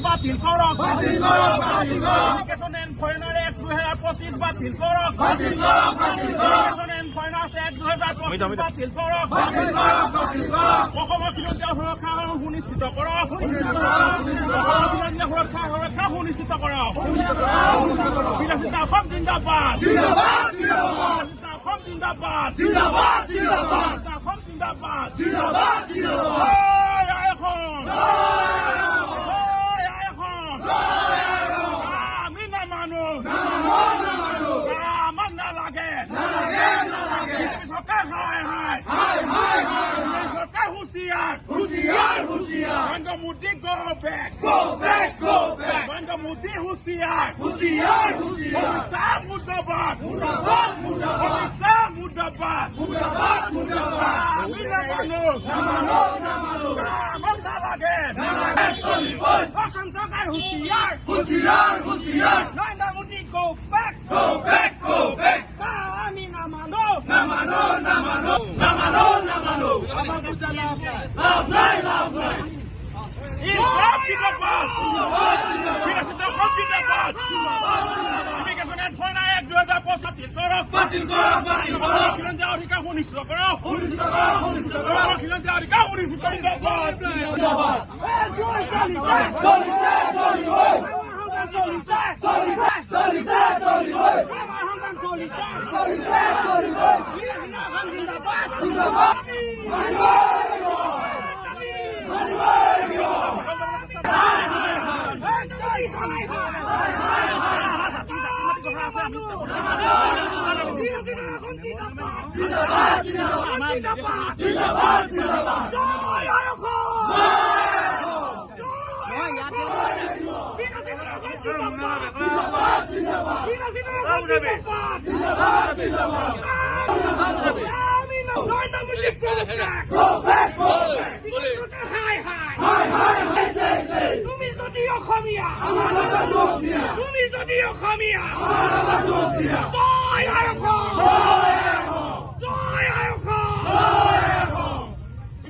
বাতিল কৰক immigration and foreigner act 2025 বাতিল কৰক ইমিগ্ৰেশ্যন এণ্ড ফৰেনাৰ্ছ এক্ট 2025 বাতিল কৰক অসমৰ খিলঞ্জীয়া সুৰক্ষা সুনিশ্চিত কৰক খিলঞ্জীয়া সুৰক্ষা সুনিশ্চিত কৰক বিলাসিতা অসম জিন্দাবাদ অসম জিন্দাবাদ অসম জিন্দাবাদ Modi, go back! Go back! Go back! Nanda Modi, Husiar! Husiar! Husiar! Mudabad! Mudabad! Mudabad! Mudabad! Mudabad! Mudabad! Namano! Namano! Namano! Namano! Namano! Solibon! Akam Sakai Husiar! Husiar! Husiar! Nanda Modi, go back! Go back! Go back! Kami Namano! Namano! Namano! Namano! Namano! Love night! Love night! Immigration and Foreign Act 2025 বাতিল কৰক খিলঞ্জীয়া অধিকাৰ সুনিশ্চিত কৰক খিলঞ্জীয়া অধিকাৰ সুনিশ্চিত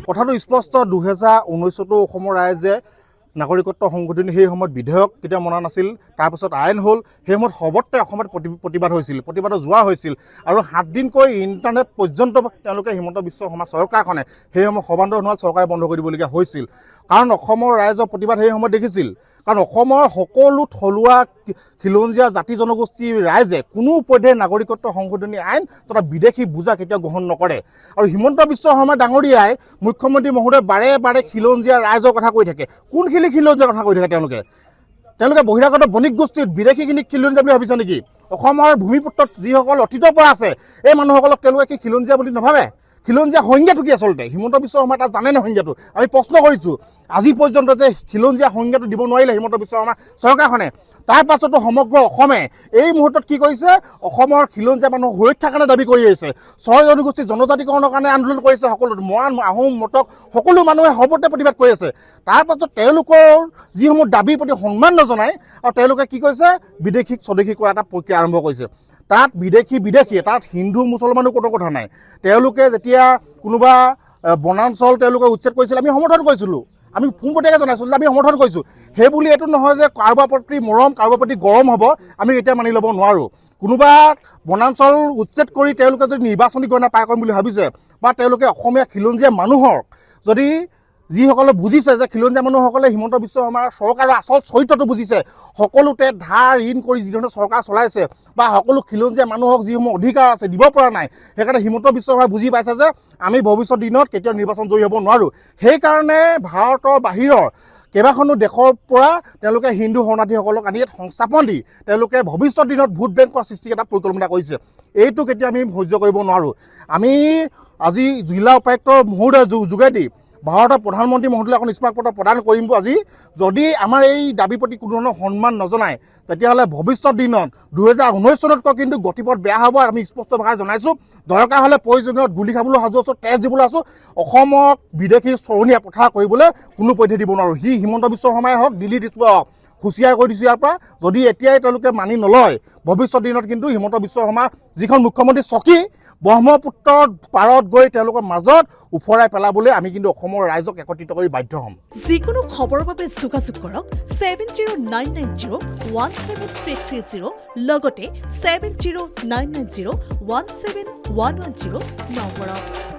কথাটো স্পষ্ট 2019তো অসমৰ ৰাইজে নাগৰিকত্ব সংশোধনী সেই সময়ত বিধেয়ক কেতিয়া মনা নাছিল তাৰপিছত আইন হ'ল সেই সময়ত সৰ্বত্ৰে অসমত প্ৰতিবাদ হৈছিল প্ৰতিবাদত যোৱা হৈছিল আৰু 7 দিনকৈ ইণ্টাৰনেট পৰ্যন্ত তেওঁলোকে হিমন্ত বিশ্ব শৰ্মা চৰকাৰখনে সেই সময় সৰ্বানন্দ সোণোৱাল চৰকাৰে বন্ধ কৰি দিবলগীয়া হৈছিল কাৰণ অসমৰ ৰাইজৰ প্ৰতিবাদ সেই সময়ত দেখিছিল কাৰণ অসমৰ সকলো থলুৱা খিলঞ্জীয়া জাতি জনগোষ্ঠীৰ ৰাইজে কোনো পধ্যে নাগৰিকত্ব সংশোধনী আইন তথা বিদেশী বুজা কেতিয়াও গ্ৰহণ নকৰে আৰু হিমন্ত বিশ্ব শৰ্মা ডাঙৰীয়াই মুখ্যমন্ত্ৰী মহোদয় বাৰে বাৰে খিলঞ্জীয়া ৰাইজৰ কথা কৈ থাকে কোনখিনি খিলঞ্জীয়াৰ কথা কৈ থাকে তেওঁলোকে বহিৰাগত বণিক গোষ্ঠীত বিদেশীখিনিক খিলঞ্জীয়া বুলি ভাবিছে নেকি অসমৰ ভূমিপুত্ৰত যিসকল অতীতৰ পৰা আছে এই মানুহসকলক তেওঁলোকে কি খিলঞ্জীয়া বুলি নাভাবে খিলঞ্জীয়া সংজ্ঞাটো কি আচলতে হিমন্ত বিশ্ব শৰ্মা তাত জানে না সংজ্ঞাটো আমি প্ৰশ্ন কৰিছোঁ আজি পৰ্যন্ত যে খিলঞ্জীয়া সংজ্ঞাটো দিব নোৱাৰিলে হিমন্ত বিশ্ব শৰ্মা চৰকাৰখনে তাৰ পাছতো সমগ্ৰ অসমে এই মুহূৰ্তত কি কৰিছে অসমৰ খিলঞ্জীয়া মানুহৰ সুৰক্ষাৰ কাৰণে দাবী কৰি আহিছে 6 জনগোষ্ঠী জনজাতিকৰণৰ কাৰণে আন্দোলন কৰিছে সকলো মৰাণ আহোম মটক সকলো মানুহে সৰ্বতে প্ৰতিবাদ কৰি আছে তাৰ পাছত তেওঁলোকৰ যিসমূহ দাবীৰ প্ৰতি সন্মান নজনায় আৰু তেওঁলোকে কি কৰিছে বিদেশীক স্বদেশী কৰা এটা প্ৰক্ৰিয়া আৰম্ভ কৰিছে তাত বিদেশী তাত হিন্দু মুছলমানো কোনো কথা নাই তেওঁলোকে যেতিয়া কোনোবা বনাঞ্চল তেওঁলোকে উচ্ছেদ কৰিছিল আমি সমৰ্থন কৰিছিলোঁ আমি পোনপটীয়াকৈ জনাইছোঁ যে আমি সমৰ্থন কৰিছোঁ। সেই বুলি এইটো নহয় যে কাৰোবাৰ প্ৰতি মৰম, কাৰোবাৰ প্ৰতি গৰম হ'ব আমি এতিয়া মানি ল'ব নোৱাৰোঁ। কোনোবা বনাঞ্চল উচ্ছেদ কৰি তেওঁলোকে যদি নিৰ্বাচনী গণনা পাৰ কৰিম বুলি ভাবিছে, বা তেওঁলোকে অসমীয়া খিলঞ্জীয়া মানুহক যদি যিসকলে বুজিছে যে খিলঞ্জীয়া মানুহসকলে হিমন্ত বিশ্ব শৰ্মাৰ চৰকাৰৰ আচল চৰিত্ৰটো বুজিছে, সকলোতে ধাৰ ঋণ কৰি যিধৰণে চৰকাৰ চলাইছে বা সকলো খিলঞ্জীয়া মানুহক যিসমূহ অধিকাৰ আছে দিব পৰা নাই, সেইকাৰণে হিমন্ত বিশ্ব শৰ্মাই বুজি পাইছে যে আমি ভৱিষ্যত দিনত কেতিয়াও নিৰ্বাচন জয়ী হ'ব নোৱাৰোঁ। সেইকাৰণে ভাৰতৰ বাহিৰৰ কেইবাখনো দেশৰ পৰা তেওঁলোকে হিন্দু শৰণাৰ্থীসকলক আনি ইয়াত সংস্থাপন দি তেওঁলোকে ভৱিষ্যত দিনত ভোট বেংকৰ সৃষ্টিৰ এটা পৰিকল্পনা কৰিছে। এইটো কেতিয়া আমি সহ্য কৰিব নোৱাৰোঁ। আমি আজি জিলা উপায়ুক্ত মহোদয় যোগেদি ভাৰতৰ প্ৰধানমন্ত্ৰী মহোদয়লৈ এখন স্মাৰক পত্ৰ প্ৰদান কৰিম। আজি যদি আমাৰ এই দাবীৰ প্ৰতি কোনো ধৰণৰ সন্মান নজনায়, তেতিয়াহ'লে ভৱিষ্যত দিনত 2019 চনতকৈ কিন্তু গতিপথ বেয়া হ'ব। আমি স্পষ্ট ভাষাৰে জনাইছোঁ, দৰকাৰ হ'লে প্ৰয়োজনীয়ত গুলি খাবলৈ সাজু আছোঁ, তেজ দিবলৈ আছোঁ। অসমক বিদেশী চৰণীয়া পথাৰ কৰিবলৈ কোনো পধ্যে দিব নোৱাৰোঁ। সি হিমন্ত বিশ্ব শৰ্মাই হওক, দিল্লীত হওক, হুঁচিয়াৰ কৰি দিছোঁ ইয়াৰ পৰা। যদি এতিয়াই তেওঁলোকে মানি নলয়, ভৱিষ্যত দিনত কিন্তু হিমন্ত বিশ্ব শৰ্মা যিখন মুখ্যমন্ত্ৰী চকী ব্ৰহ্মপুত্ৰৰ পাৰত গৈ তেওঁলোকৰ মাজত উফৰাই পেলাবলৈ আমি কিন্তু অসমৰ ৰাইজক একত্ৰিত কৰি বাধ্য হ'ম। যিকোনো খবৰৰ বাবে যোগাযোগ কৰক 7099017330 লগতে 7099017110 নম্বৰত।